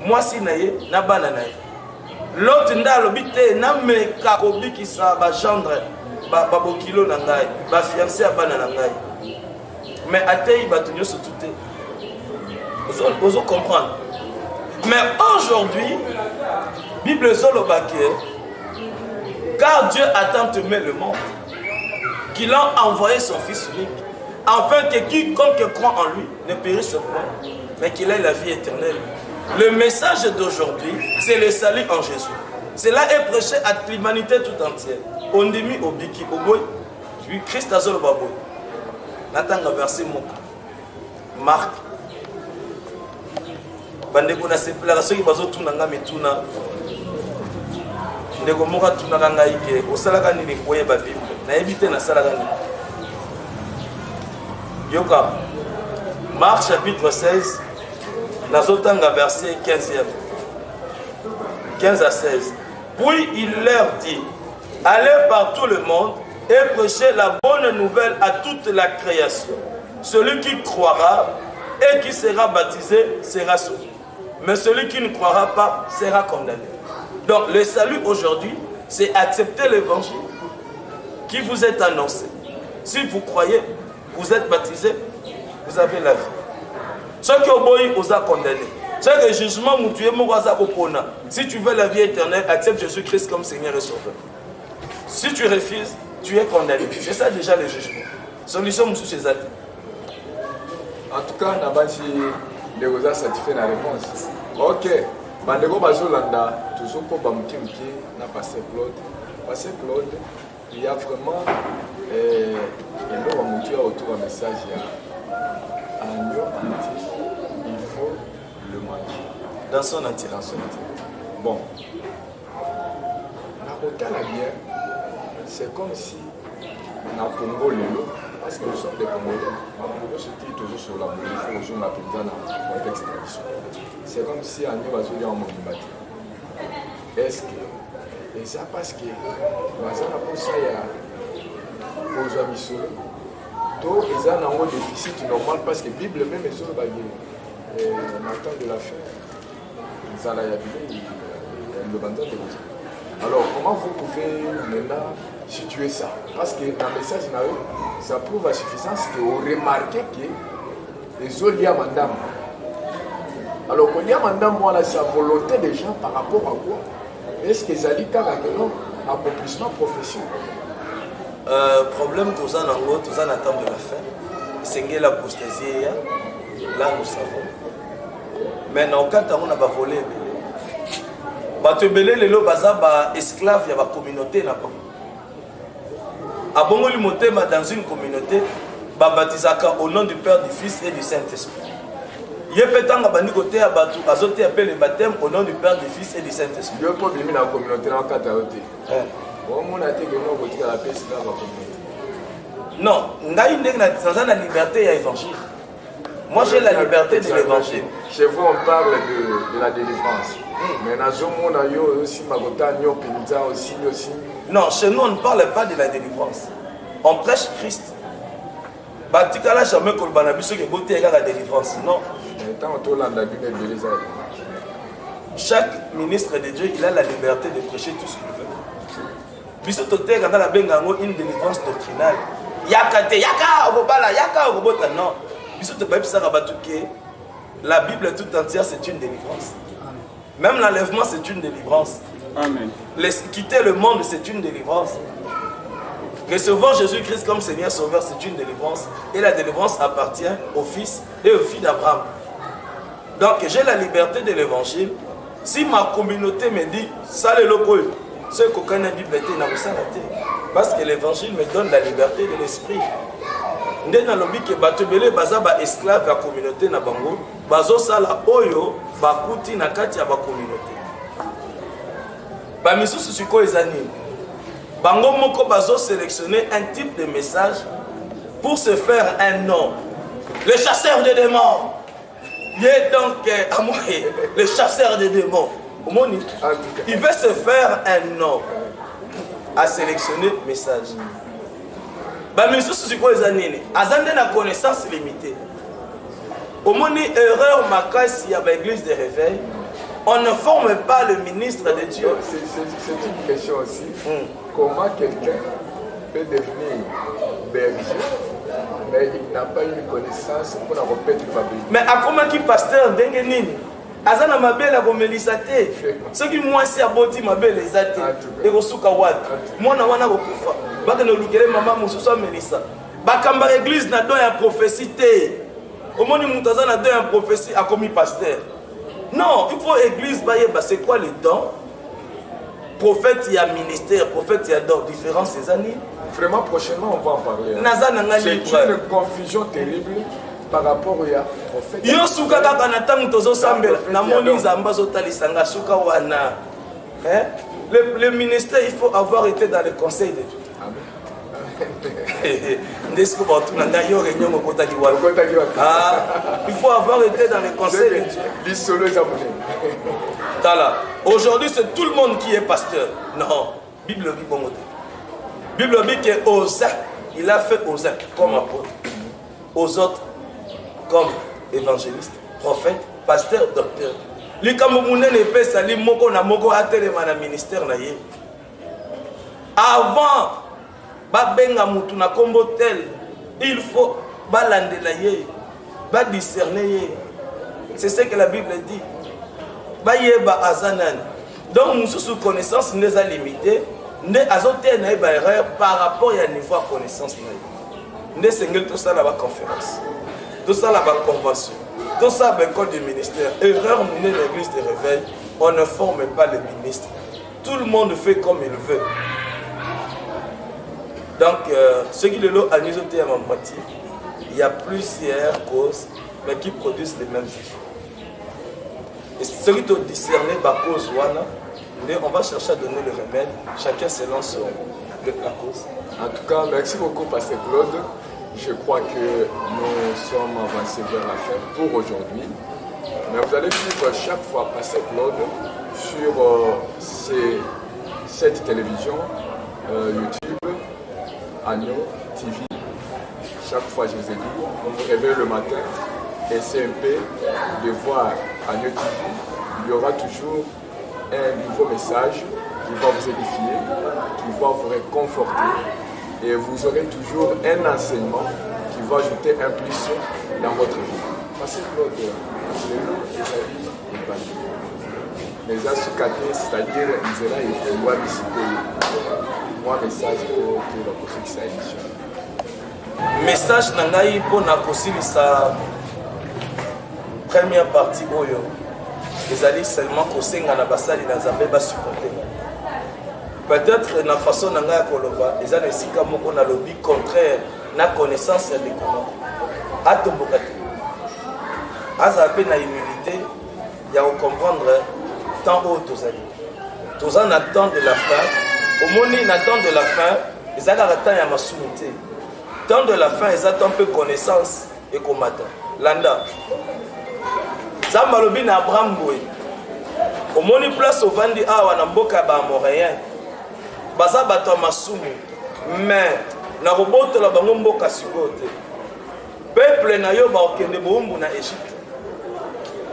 moi si naye na bana naye l'autre nda lobité na meka kobiki sa ba gendre ba bokilo na ngai ba fiancé ya bana na ngai mais atei batunyo surtout vous comprendre. Mais aujourd'hui Bible zolobaki car Dieu a tant aimé le monde qu'il a envoyé son fils unique afin que quiconque croit en lui ne périsse point mais qu'il ait la vie éternelle. Le message d'aujourd'hui, c'est le salut en Jésus. Cela est prêché à l'humanité tout entière. On dit au biki, au boy, puis Christ a zolo baboy. Natanga verset moka. Marc. Bandeko na sepela soki bazo tuna nga metuna. Ndeko moka tuna nga ike, osalaka nini koyeba Bible. Na ebite na salaka nini. Yoka. Marc chapitre 16. Nazotanga verset 15 à 16. Puis il leur dit, allez par tout le monde et prêchez la bonne nouvelle à toute la création. Celui qui croira et qui sera baptisé sera sauvé. Mais celui qui ne croira pas sera condamné. Donc le salut aujourd'hui, c'est accepter l'évangile qui vous est annoncé. Si vous croyez, vous êtes baptisé, vous avez la vie. Ceux qui ont boy, vous a condamné. Ceux qui jugement, si tu veux la vie éternelle, accepte Jésus-Christ comme Seigneur et Sauveur. Si tu refuses, tu es condamné. C'est ça déjà le jugement. Solution, monsieur César. En tout cas, on a les gens satisfaits la réponse. Ok. Bandego Bazolanda, toujours pour Bamkimki, n'a passé Claude. Passé Claude, il y a vraiment un autour d'un message. Il faut le manger. Dans son entier. Bon. La bien, c'est comme si on a Congo Lelo, parce que nous sommes des Congolais. On se dit toujours sur la politique, toujours la dans le contexte traditionnel. C'est comme si on est en Mobimati. Est-ce que, et ça parce que, on a pour ça, il y a aux amis solo. Donc, ils ont un déficit normal parce que la Bible même est sur le matin de la fin. Ils ont le bandit de vous. Alors, comment vous pouvez maintenant situer ça? Parce que dans le message, ça prouve à suffisance que vous remarquez que les autres liés à madame. Alors, quand il y a madame, voilà, c'est la volonté des gens par rapport à quoi? Est-ce qu'ils allaient carrément accomplissement professionnel? Problème tous en ango, tous en attente de la fin. C'est que l'apostasie, là nous savons. Mais dans le cas où on a volé, tu belé les lots esclaves, il y a une communauté là-bas. À Bongo Limoté, dans une communauté, baptisaka au nom du Père, du Fils et du Saint-Esprit. Il y a peut-être un côté à Batou, azoté appelle le baptême au nom du Père, du Fils et du Saint-Esprit. Il y a un problème dans la communauté dans le cas non, sans la liberté et l'évangile. Moi j'ai la liberté de l'évangile. Chez vous on parle de la délivrance. Mais dans le monde aussi, aussi. Non, chez nous on ne parle pas de la délivrance. On prêche Christ. Batikala jamais que le banabiso qui est la délivrance. Non. Chaque ministre de Dieu, il a la liberté de prêcher tout ce qu'il veut. Bisotote quand la bengango une délivrance doctrinale. Yakate yaka obala yaka obota non. Bisotote ba bisa rabatuke. La Bible tout entière c'est une délivrance. Même l'enlèvement c'est une délivrance. Amen. Quitter le monde c'est une délivrance. Recevoir Jésus-Christ comme Seigneur Sauveur c'est une délivrance. Et la délivrance appartient au Fils et aux filles d'Abraham. Donc j'ai la liberté de l'évangile. Si ma communauté me dit ça le loco. Ce qu'aucun Bible parce que l'évangile me donne la liberté de l'esprit. Ndé na lobi ke batubele baza ba esclave la communauté na bango, bazo sala oyo bakuti na kati ya ba communauté. Ba misusu siko ezani. Bango moko bazo sélectionner un type de message pour se faire un nom. Le chasseur de démons. Il est donc le chasseur de démons. Il veut se faire un nom à sélectionner message. Mais c'est quoi les années? Azande na connaissance limitée. Au moins erreur macasse il y a l'église de réveil. On ne forme pas le ministre de Dieu. C'est une question aussi. Comment quelqu'un peut devenir berger, mais il n'a pas une connaissance pour la répéter du papier? Mais à comment qui pasteur dengenini? Azana mabela gomelisate. Ce qui moi si aboti mabela ezate. Et kosuka wat. Moi na wana kokufa. Baka no lukele mama mususu amelisa. Bakamba église na don ya prophétie té. Omoni mutaza na don ya prophétie a commis pasteur. Non, il faut église bayeba c'est quoi le don? Prophète il y a ministère, prophète il y a don, différence ces années. Vraiment prochainement on va en parler. C'est une confusion terrible par rapport au prophète. Yo suka kaka na tangu tozo sambela na moni nzamba zo talisanga suka wana. Hein? Le ministère il faut avoir été dans le conseil de Dieu. Il faut avoir été dans le conseil de Dieu. Aujourd'hui, c'est tout le monde qui est pasteur. Non, Bible dit bon côté. Bible dit que Osa, il a fait Osa comme apôtre. Aux autres, comme évangéliste, prophète, pasteur, docteur. Les Camerounais ne peuvent pas salir moko na moko atelema na ministère na ye. Avant babenga mutu na kombo tel, il faut balandela ye, ba discerner ye. C'est ce que la Bible dit. Ba yeba azanan. Donc nous sous connaissance n'est pas limitée, n'est azoté na ba erreur par rapport à niveau de connaissance na. N'est sengel tout ça la conférence. Tout ça la convention. Tout ça la code du ministère. Erreur menée l'église de réveil, on ne forme pas les ministres. Tout le monde fait comme il veut. Donc, ce qui est là à nous à ma moitié, il y a plusieurs causes, mais qui produisent les mêmes effets. Et ce qui est discerné par cause, on va chercher à donner le remède, chacun selon la cause. En tout cas, merci beaucoup, Pasteur Claude. Je crois que nous sommes avancés vers la fin pour aujourd'hui. Mais vous allez suivre chaque fois Pasteur Claude sur cette télévision, YouTube, Agneau TV. Chaque fois, je vous ai dit, on vous réveille le matin, essayez un peu de voir Agneau TV. Il y aura toujours un nouveau message qui va vous édifier, qui va vous réconforter. Et vous aurez toujours un enseignement qui va ajouter un plus dans votre vie. Parce que Claude, les lots et la vie est bâti. Les assoukatés, c'est-à-dire les élèves, il faut voir ici moi message pour la construction édition. Message nangai pour na kosilisa première partie oyo. Les alliés seulement kosenga na basali na Zambé ba supporter. Peut-être na façon nangai koloba, les alliés sika moko na lobby contraire na connaissance ya découvert. Atombokate. Azape na humilité, ya comprendre tant haut tous alliés. Tous en attendent de la fin. Au moment où ils attendent de la fin, ils attendent à ma soumission. Tant de la fin, ils attendent un peu connaissance et qu'on m'attend. Landa. Zambalobi na Abraham Boy. Au moment où place au Vandi Awa na Mboka ba Moréen. Baza bato masumu. Mais na roboto la bango Mboka sikote. Peuple na yo ba okende bombu na Égypte.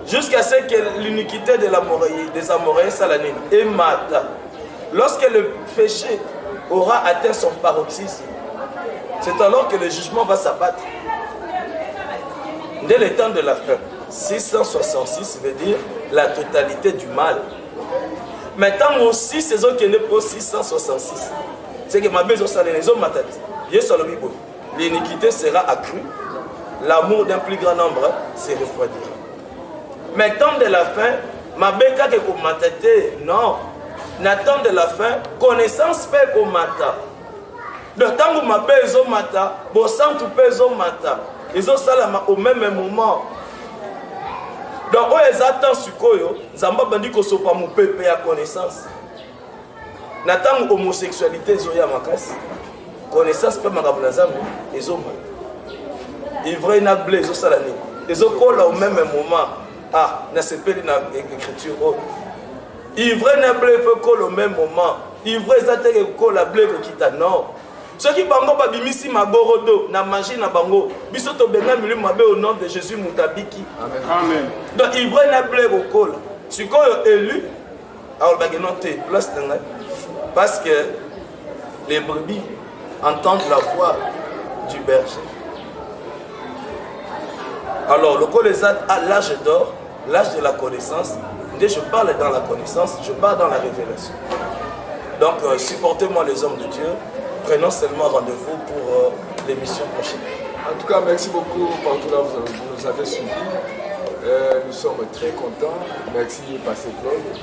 Jusqu'à ce que l'iniquité de la Moréen, des Amoréens salanine et mata. Lorsque le péché aura atteint son paroxysme, c'est alors que le jugement va s'abattre. Dès le temps de la fin, 666 veut dire la totalité du mal. Maintenant aussi, c'est eux qui sont pour 666. C'est que ma maison les hommes l'iniquité sera accrue, l'amour d'un plus grand nombre se refroidira. Maintenant de la fin, ma béka que vous m'attendez, non. N'attend de la fin, connaissance fait au matin. De temps où ma belle au matin, bon sang tout pèse au matin. Ils ont ça au même moment. Donc, ils attendent ce koyo, Zamba bandi ko sopa mon pépé à connaissance. N'attend homosexualité, ils ont ya makas. Connaissance peut m'agabler Zamba, ils ont matin. Ils vont na blé, ils ont ça l'année. Ils ont collé au même moment. Ah, n'a pas payé dans l'écriture. Ivre n'a blé fait coller au même moment. Ivre zate que colle la blé qui t'a non. Ceux qui bango ba bimisi magorodo na manger na bango. Biso to benga milu mabe au nom de Jésus mutabiki. Amen. Donc ivre n'a blé au colle. Si vous êtes élu, parce que les brebis entendent la voix du berger. Alors, le colésat a l'âge d'or, l'âge de la connaissance. Dès je parle dans la connaissance, je parle dans la révélation. Donc, supportez-moi les hommes de Dieu. Prenons seulement rendez-vous pour l'émission prochaine. En tout cas, merci beaucoup partout là vous nous avez suivis. Nous sommes très contents. Merci, Pasteur Claude.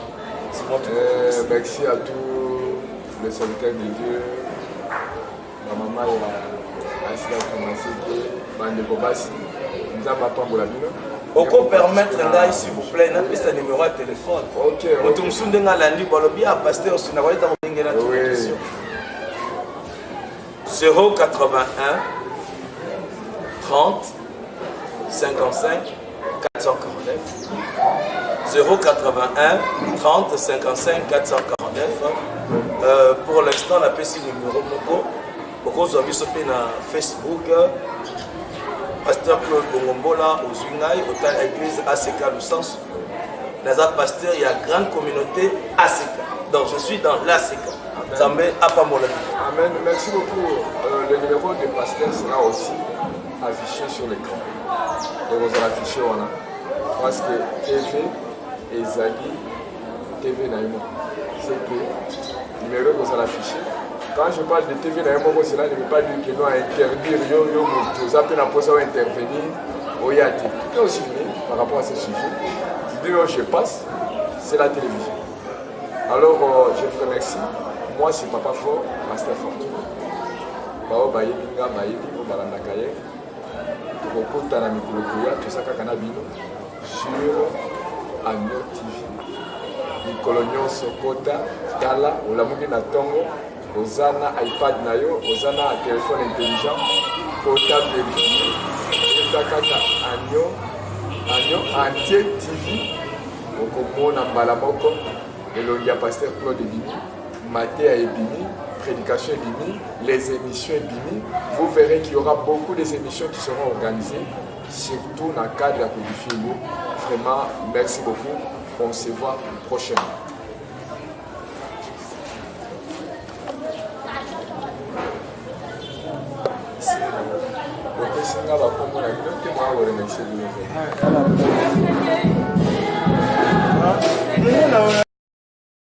Merci à tous les serviteurs de Dieu. Ma maman a Asila Tomasé, Bandeko Bassi, Nzamba Pambolabino. Pourquoi permettre, s'il vous plaît, un numéro de téléphone. Ok. Oui. 081 30 55 449 081 30 55 449 pour l'instant on appelle ce numéro beaucoup vous avez sur Facebook Pasteur Claude Bongombola au Zungai au temps l'église ACK le sens dans pasteur il y a une grande communauté ACK donc je suis dans l'ACK. Amen. Merci beaucoup. Le numéro de pasteur sera aussi affiché sur l'écran. Et vous allez afficher voilà. Parce que TV et Zali, TV Naïmo, c'est que le numéro que vous allez afficher. Quand je parle de TV Naïmo, cela ne veut pas dire que nous allons interdire, nous appelons pour intervenir au YAT. Tout est aussi fini par rapport à ce sujet. Je dis où je passe, c'est la télévision. Alors, je vous remercie. Moi, c'est Papa Fort, Master Fortune. Bao Baye Binga Baye Bingo Balandakaye. Toko Tana Mikolokoya, tout ça Kakanabino. Sur Agno TV. Nicolonio Sokota, Tala, Olamuki Natongo, Ozana iPad Nayo, Ozana téléphone intelligent, Kota vérifié. Kata Agno, Entier TV. Okomona Balamoko, Elongia Pasteur Claude Bini. Maté à Ebimi, prédication Ebimi, les émissions Ebimi, vous verrez qu'il y aura beaucoup d'émissions qui seront organisées, surtout dans le cadre de la codifiée. Vraiment, merci beaucoup. On se voit prochainement.